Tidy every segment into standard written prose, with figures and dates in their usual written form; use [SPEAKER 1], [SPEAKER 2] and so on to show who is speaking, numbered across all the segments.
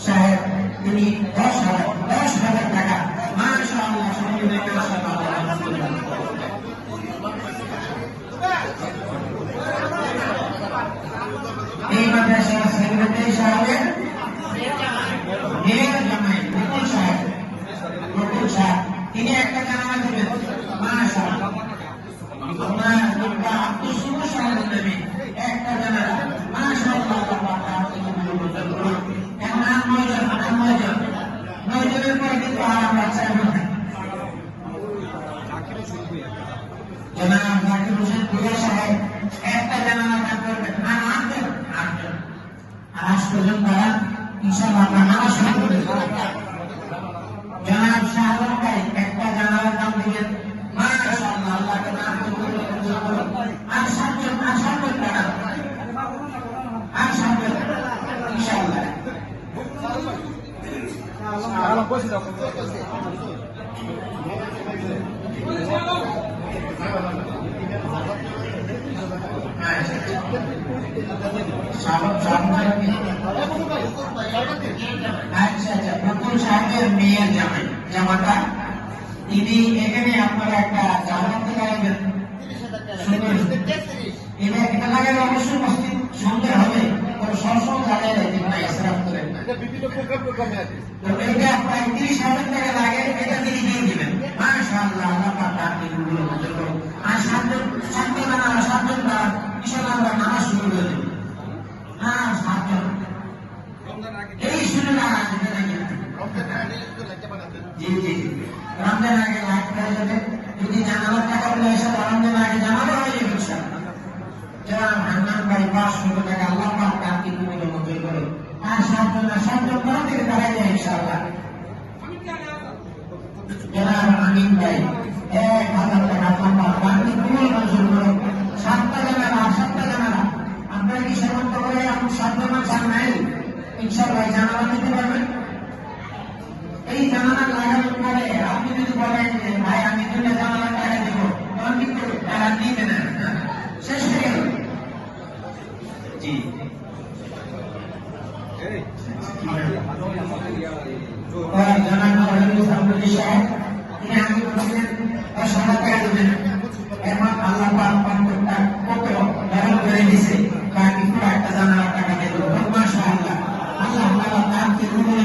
[SPEAKER 1] সাহেব তিনি 10,000 টাকা মাশাআল্লাহ সহযোগিতা করেছেন। এই মাদ্রাসার সেক্রেটারি সাহেবের মেয়ের জামাই বকুল সাহেব তিনি একটা জানালা দেবেন মাশাআল্লাহ ওনার লোকটা আত্মসুখ সাহেব দেবে একটা জানালা মাশাআল্লাহ এখন আর 9 জনের পরে কিন্তু আর আমরা চাইব না। জনাব জাকির হোসেন দুলা সাহেব একটা জানালা দান করবেন আর 8 জন তারা ইনশাআল্লাহ আমরা নামাজ শুরু করে দেব। জনাব শাহজাহান ভাই একটা জানালার দাম দিবেন মাশাআল্লাহ আল্লাহকে নাম করে আর 7 জন টাকা আর 7 জন ইনশাআল্লাহ আলো কইছি দাও সাহেবের মেয়ের জামাটা তিনি এখানে আপনারা একটা জামাতে লাগাবেন এটা লাগালে অবশ্যই মসজিদ সুন্দর হবে। সবসময় জায়গায় রাখবেন না, ইসরাফ করেন না। এটা আপনার 30,000 টাকা লাগে, এটা তিনি দিয়ে দিবেন মাশাআল্লাহ। আল্লাহ পাক আপনি গুলো মঞ্জুর করুন। আর 7 জন ইনশাআল্লাহ আমরা নামাজ শুরু করে দেব। হ্যাঁ 7 জন এই শুনে না জি রমজান আগে লাইট করা যাবে। যদি জানালার টাকা বলে এসে রমজান আগে জানানো হয়ে যাবে ইনশাআল্লাহ। জনাব হান্নান ভাই 500 টাকা আল্লাহ পাক আপনি গুলো মঞ্জুর করুন। আর 7 জন কোথা থেকে দাঁড়ায় যায় ইনশাআল্লাহ। জনাব আমিন ভাই 1000 টাকা আল্লাহ পাক আপনি গুলো মঞ্জুর করুন। 7টা জানালা আপনারা কি সেবন্ত করে এখন 7 জন চান নাই ইনশাআল্লাহ জানালা দিতে পারবেন। এই জানালা লাগানোর পরে আপনি যদি বলেন যে ভাই আমি 2টা জানালা টাকা দেবো তখন কিন্তু তারা নিবে না, শেষ হয়ে গেল। জি আল্লাহ করে দিছে বাকি পুরো একটা জানালা টাকা দেব মাশাআল্লাহ। আল্লাহ তাকে মজুর করে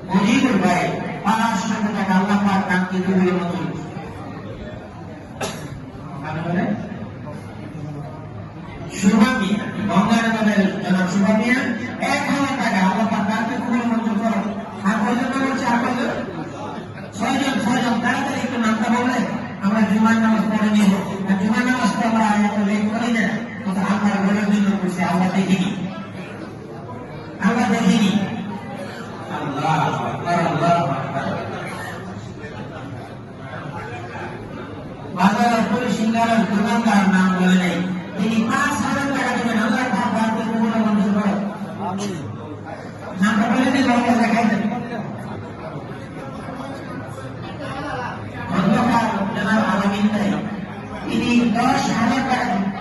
[SPEAKER 1] মুজিবুর ভাই 500 টাকা আল্লাহ পাক তাকে দুপুরের মতো সুভামিয়া গঙ্গানগরের জনাব সুভামিয়া 1000 টাকা আল্লাহ পাক তাকে দুপুরের মতো করো। আর কয়জন বলছে আর কয়জন 6 জন তাড়াতাড়ি একটু নামটা বললে আমরা জুমার নামাজ পড়ে নিব। আর জুমার নামাজ তো আমরা এত লেট করি না, কিন্তু আমরা বলার জন্য করছি আমরা দেখিনি আল্লাহ বাজার করে সিঙ্গারার দোকানদার নাম বলে নেই, তিনি 5,000 টাকা দেবেন। আল্লাহ মঞ্জুর করে নামটা বলে দিন, দেখাই দেবেন।